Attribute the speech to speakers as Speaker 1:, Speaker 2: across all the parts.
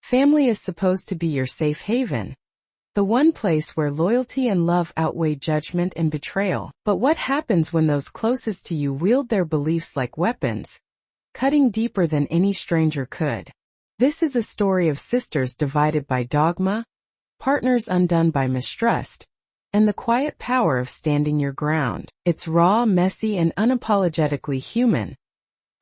Speaker 1: Family is supposed to be your safe haven. The one place where loyalty and love outweigh judgment and betrayal. But what happens when those closest to you wield their beliefs like weapons, cutting deeper than any stranger could? This is a story of sisters divided by dogma, partners undone by mistrust, and the quiet power of standing your ground. It's raw, messy, and unapologetically human.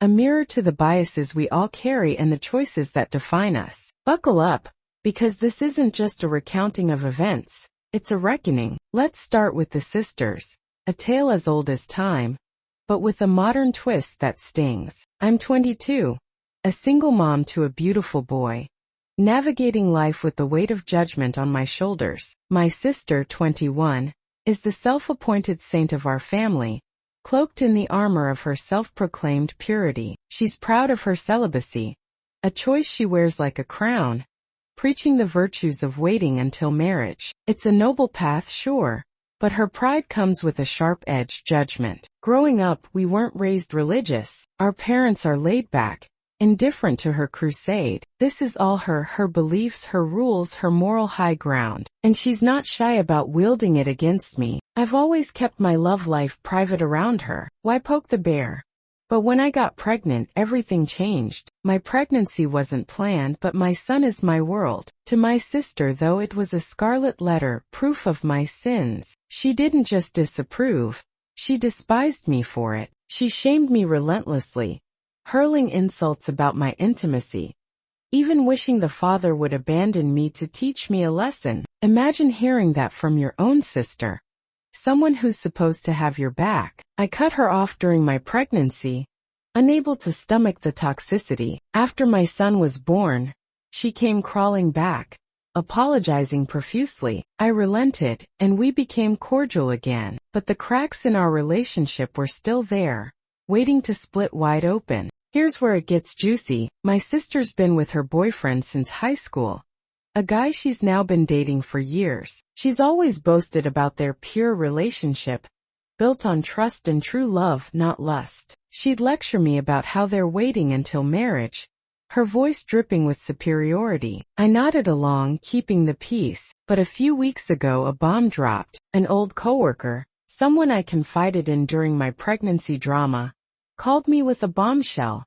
Speaker 1: A mirror to the biases we all carry and the choices that define us. Buckle up, because this isn't just a recounting of events, it's a reckoning. Let's start with the sisters, a tale as old as time, but with a modern twist that stings. I'm 22, a single mom to a beautiful boy, navigating life with the weight of judgment on my shoulders. My sister, 21, is the self-appointed saint of our family, cloaked in the armor of her self-proclaimed purity. She's proud of her celibacy, a choice she wears like a crown, preaching the virtues of waiting until marriage. It's a noble path, sure, but her pride comes with a sharp-edged judgment. Growing up, we weren't raised religious. Our parents are laid back, indifferent to her crusade. This is all her beliefs, her rules, her moral high ground. And she's not shy about wielding it against me. I've always kept my love life private around her. Why poke the bear? But when I got pregnant, everything changed. My pregnancy wasn't planned, but my son is my world. To my sister, though, it was a scarlet letter, proof of my sins. She didn't just disapprove. She despised me for it. She shamed me relentlessly, hurling insults about my intimacy, even wishing the father would abandon me to teach me a lesson. Imagine hearing that from your own sister, someone who's supposed to have your back. I cut her off during my pregnancy, unable to stomach the toxicity. After my son was born, she came crawling back, apologizing profusely. I relented, and we became cordial again. But the cracks in our relationship were still there, waiting to split wide open. Here's where it gets juicy. My sister's been with her boyfriend since high school, a guy she's now been dating for years. She's always boasted about their pure relationship, built on trust and true love, not lust. She'd lecture me about how they're waiting until marriage, her voice dripping with superiority. I nodded along, keeping the peace. But a few weeks ago a bomb dropped. An old coworker, someone I confided in during my pregnancy drama, called me with a bombshell.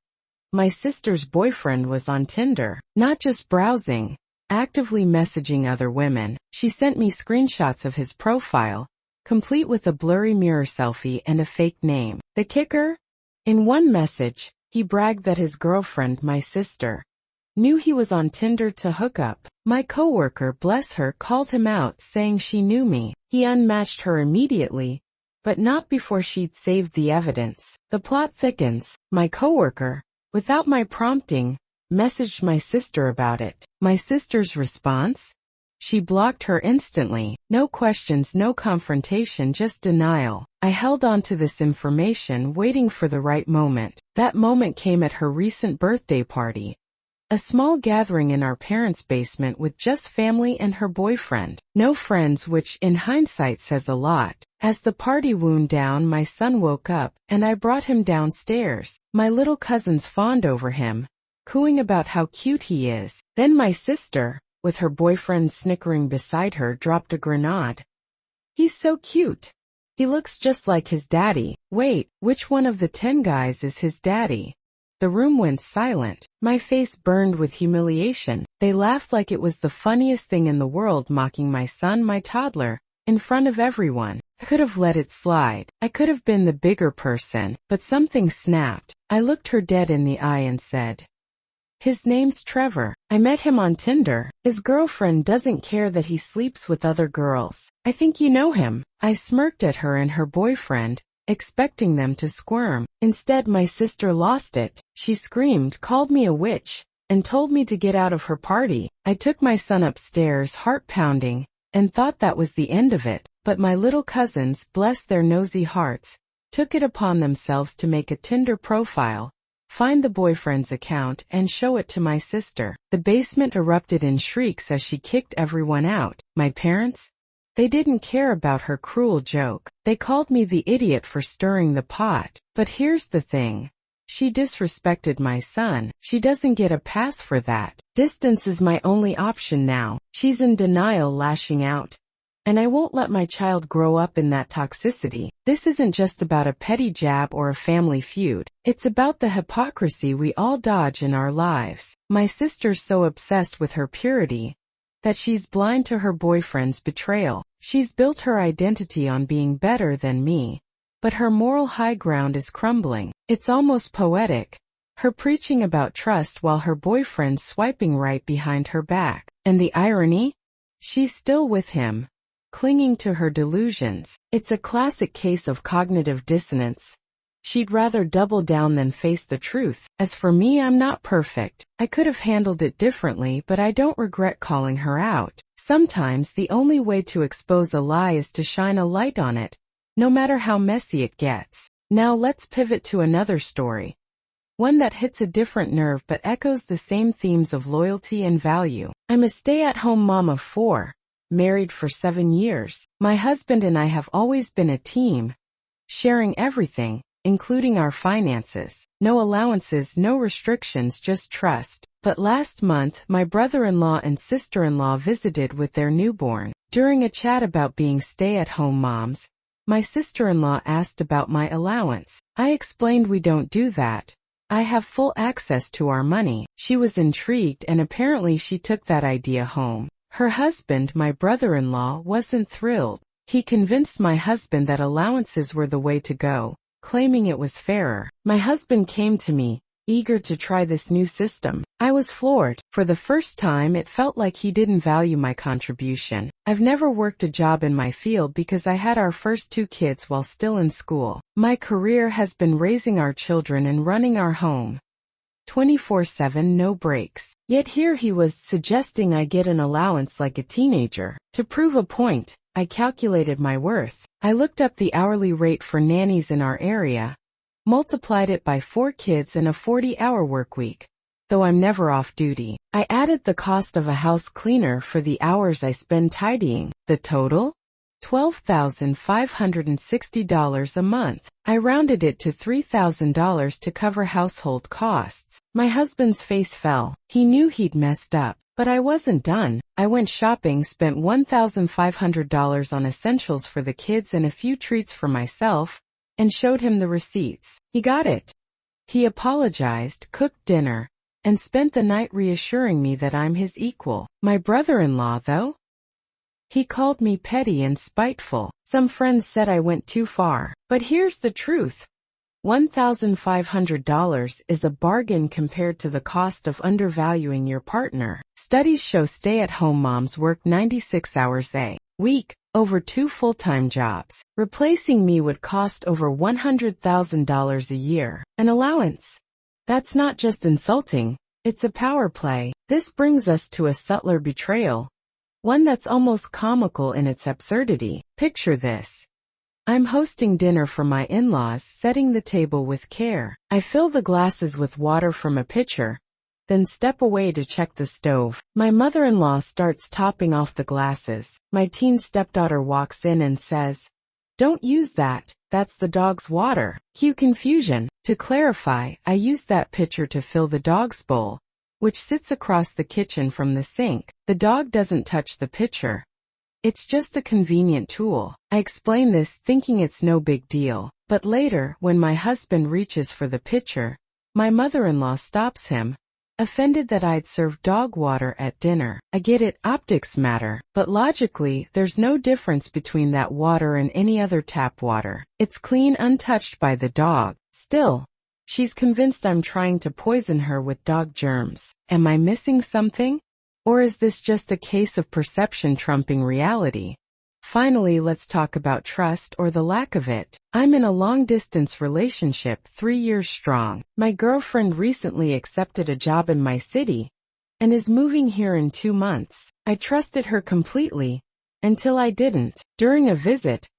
Speaker 1: My sister's boyfriend was on Tinder, not just browsing, actively messaging other women. She sent me screenshots of his profile, complete with a blurry mirror selfie and a fake name. The kicker? In one message, he bragged that his girlfriend, my sister, knew he was on Tinder to hook up. My coworker, bless her, called him out, saying she knew me. He unmatched her immediately, but not before she'd saved the evidence. The plot thickens. My coworker, without my prompting, messaged my sister about it. My sister's response? She blocked her instantly. No questions, no confrontation, just denial. I held on to this information, waiting for the right moment. That moment came at her recent birthday party, a small gathering in our parents' basement with just family and her boyfriend. No friends, which in hindsight says a lot. As the party wound down, my son woke up, and I brought him downstairs. My little cousin's fawned over him, cooing about how cute he is. Then my sister, with her boyfriend snickering beside her, dropped a grenade. He's so cute. He looks just like his daddy. Wait, which one of the 10 guys is his daddy? The room went silent. My face burned with humiliation. They laughed like it was the funniest thing in the world, mocking my son, my toddler, in front of everyone. I could have let it slide. I could have been the bigger person, but something snapped. I looked her dead in the eye and said, "His name's Trevor. I met him on Tinder. His girlfriend doesn't care that he sleeps with other girls. I think you know him." I smirked at her and her boyfriend, expecting them to squirm. Instead, my sister lost it. She screamed, called me a witch, and told me to get out of her party. I took my son upstairs, heart pounding, and thought that was the end of it. But my little cousins, bless their nosy hearts, took it upon themselves to make a Tinder profile, find the boyfriend's account, and show it to my sister. The basement erupted in shrieks as she kicked everyone out. My parents? They didn't care about her cruel joke. They called me the idiot for stirring the pot. But here's the thing. She disrespected my son. She doesn't get a pass for that. Distance is my only option now. She's in denial, lashing out. And I won't let my child grow up in that toxicity. This isn't just about a petty jab or a family feud. It's about the hypocrisy we all dodge in our lives. My sister's so obsessed with her purity that she's blind to her boyfriend's betrayal. She's built her identity on being better than me, but her moral high ground is crumbling. It's almost poetic. Her preaching about trust while her boyfriend's swiping right behind her back. And the irony? She's still with him, clinging to her delusions. It's a classic case of cognitive dissonance. She'd rather double down than face the truth. As for me, I'm not perfect. I could have handled it differently, but I don't regret calling her out. Sometimes the only way to expose a lie is to shine a light on it, no matter how messy it gets. Now let's pivot to another story. One that hits a different nerve but echoes the same themes of loyalty and value. I'm a stay-at-home mom of 4, married for 7 years. My husband and I have always been a team, sharing everything, including our finances. No allowances, no restrictions, just trust. But last month, my brother-in-law and sister-in-law visited with their newborn. During a chat about being stay-at-home moms, my sister-in-law asked about my allowance. I explained we don't do that. I have full access to our money. She was intrigued and apparently she took that idea home. Her husband, my brother-in-law, wasn't thrilled. He convinced my husband that allowances were the way to go, claiming it was fairer. My husband came to me, eager to try this new system. I was floored. For the first time, it felt like he didn't value my contribution. I've never worked a job in my field because I had our first 2 kids while still in school. My career has been raising our children and running our home, 24/7, no breaks. Yet here he was suggesting I get an allowance like a teenager. To prove a point, I calculated my worth. I looked up the hourly rate for nannies in our area, multiplied it by 4 kids and a 40-hour work week, though I'm never off duty. I added the cost of a house cleaner for the hours I spend tidying. The total? $12,560 a month. I rounded it to $3,000 to cover household costs. My husband's face fell. He knew he'd messed up. But I wasn't done. I went shopping, spent $1,500 on essentials for the kids and a few treats for myself, and showed him the receipts. He got it. He apologized, cooked dinner, and spent the night reassuring me that I'm his equal. My brother-in-law, though? He called me petty and spiteful. Some friends said I went too far. But here's the truth. $1,500 is a bargain compared to the cost of undervaluing your partner. Studies show stay-at-home moms work 96 hours a week, over 2 full-time jobs. Replacing me would cost over $100,000 a year. An allowance? That's not just insulting, it's a power play. This brings us to a subtler betrayal, one that's almost comical in its absurdity. Picture this. I'm hosting dinner for my in-laws, setting the table with care. I fill the glasses with water from a pitcher, then step away to check the stove. My mother-in-law starts topping off the glasses. My teen stepdaughter walks in and says, "Don't use that, that's the dog's water." Cue confusion. To clarify, I use that pitcher to fill the dog's bowl, which sits across the kitchen from the sink. The dog doesn't touch the pitcher. It's just a convenient tool. I explain this thinking it's no big deal. But later, when my husband reaches for the pitcher, my mother-in-law stops him, offended that I'd served dog water at dinner. I get it, optics matter. But logically, there's no difference between that water and any other tap water. It's clean, untouched by the dog. Still, she's convinced I'm trying to poison her with dog germs. Am I missing something? Or is this just a case of perception trumping reality? Finally, let's talk about trust, or the lack of it. I'm in a long-distance relationship, 3 years strong. My girlfriend recently accepted a job in my city and is moving here in 2 months. I trusted her completely until I didn't. During a visit,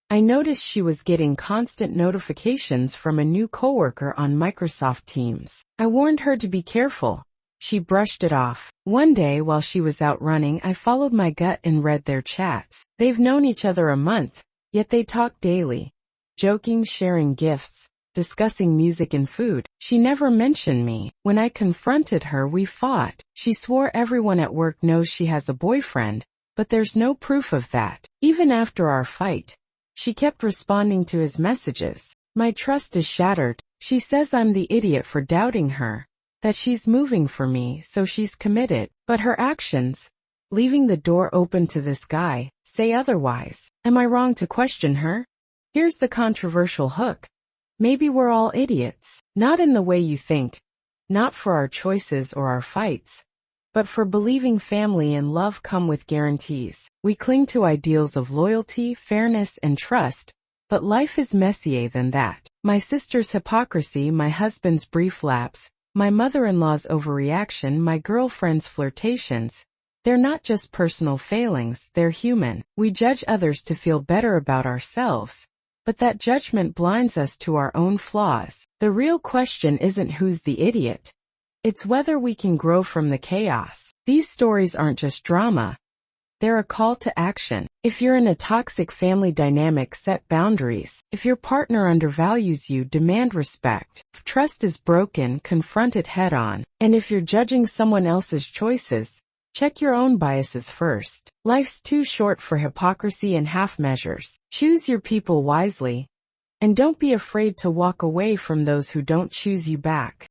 Speaker 1: I noticed she was getting constant notifications from a new coworker on Microsoft Teams. I warned her to be careful. She brushed it off. One day while she was out running, I followed my gut and read their chats. They've known each other a month, yet they talk daily, joking, sharing gifts, discussing music and food. She never mentioned me. When I confronted her, we fought. She swore everyone at work knows she has a boyfriend, but there's no proof of that. Even after our fight, she kept responding to his messages. My trust is shattered. She says I'm the idiot for doubting her, that she's moving for me, so she's committed. But her actions, leaving the door open to this guy, say otherwise. Am I wrong to question her? Here's the controversial hook. Maybe we're all idiots. Not in the way you think. Not for our choices or our fights, but for believing family and love come with guarantees. We cling to ideals of loyalty, fairness, and trust, but life is messier than that. My sister's hypocrisy, my husband's brief lapse, my mother-in-law's overreaction, my girlfriend's flirtations. They're not just personal failings, they're human. We judge others to feel better about ourselves, but that judgment blinds us to our own flaws. The real question isn't who's the idiot. It's whether we can grow from the chaos. These stories aren't just drama. They're a call to action. If you're in a toxic family dynamic, set boundaries. If your partner undervalues you, demand respect. If trust is broken, confront it head-on. And if you're judging someone else's choices, check your own biases first. Life's too short for hypocrisy and half measures. Choose your people wisely, and don't be afraid to walk away from those who don't choose you back.